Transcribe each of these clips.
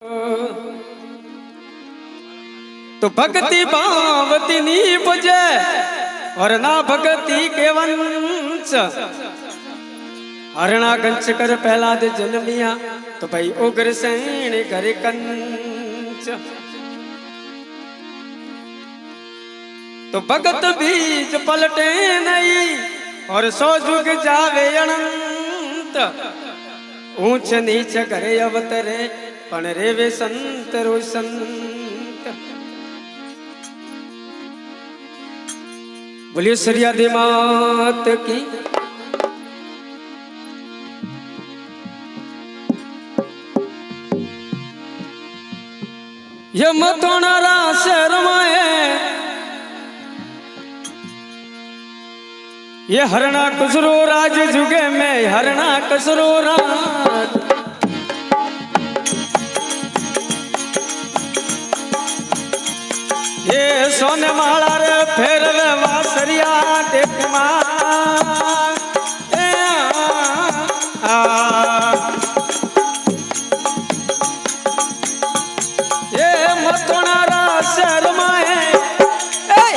तो भक्ति भावती नी बुझे और ना भक्ति के वंश। हरणा कंच कर पहला दे जन्मिया तो भाई उग्र सैन घर कंच। तो भगत बीज पलटे नहीं और सौ जुग जावे अनंत। ऊंच नीच करे अवतरे पण रेवे संत रो संत। बोलिए सरिया दे मात की। ये मथोनारा शहर में ये हरणा कसरो राज जुगे में हरणा कसरो राज। ये सोने माला रे फेरवे वासरिया देख ये मथोनारा शहर में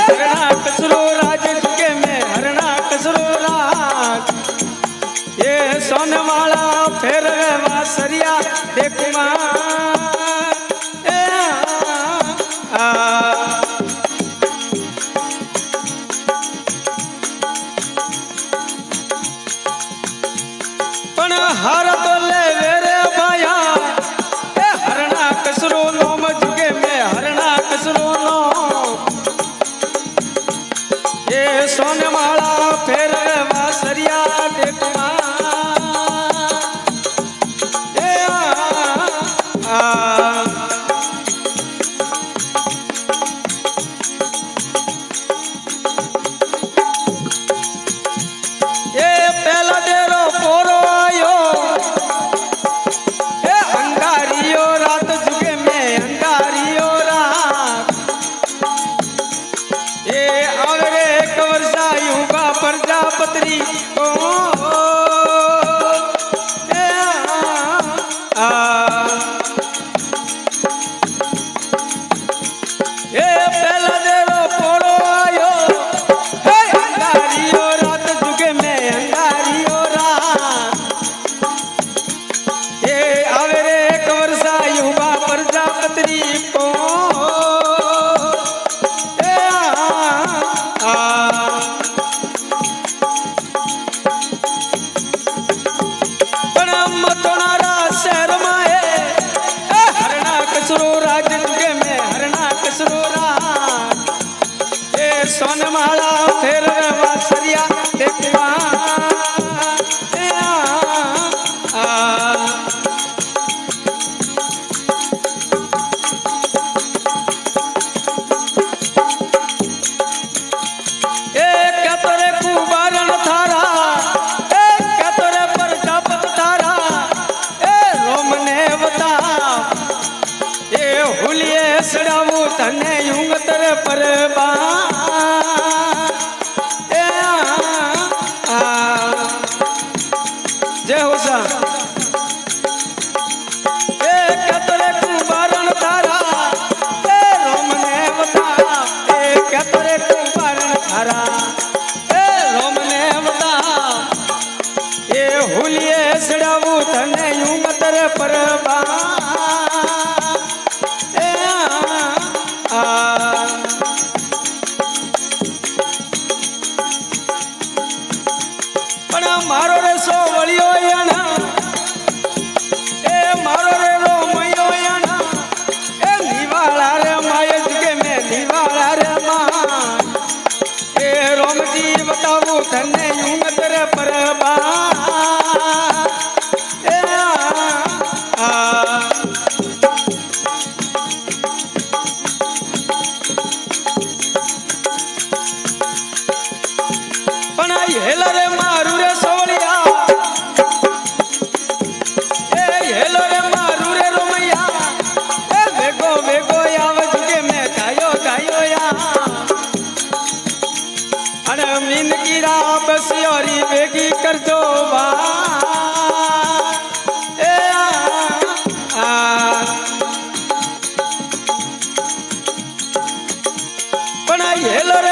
हरणा कसरो राज जुगे में हरणा कसरो राज। ये सोने माला फेरवे वासरिया देख हर तो ले वेरे भाया हरणा कसरो नोम जुगे में हरणा कसरो नो। ये सोने माला फेर वासरिया देखमा ये पहला डेरो पोरो आयो अंगारियो रात जुगे में अंगारियो रात। ये आवरे एक वर्षा युगा प्रजापत्री को ये पहला डेरो पोरो आयो अंगारियो रात जुगे में अंगारियो रात। ये आवरे एक वर्षा युवा प्रजापत्री को मथोनारा शहर में हरणा कसरो राज जुगे में हरणा कसरो राज। ये सोनमाला फेर वासरिया देखवा तने यूं तर पर जय हो सा कतरे कुबारण तारा रोम ने बता कतरे कुबारण तारा रोम ने बता। ये हुलिये सड़ावू तने यूं तर पर હેલો રે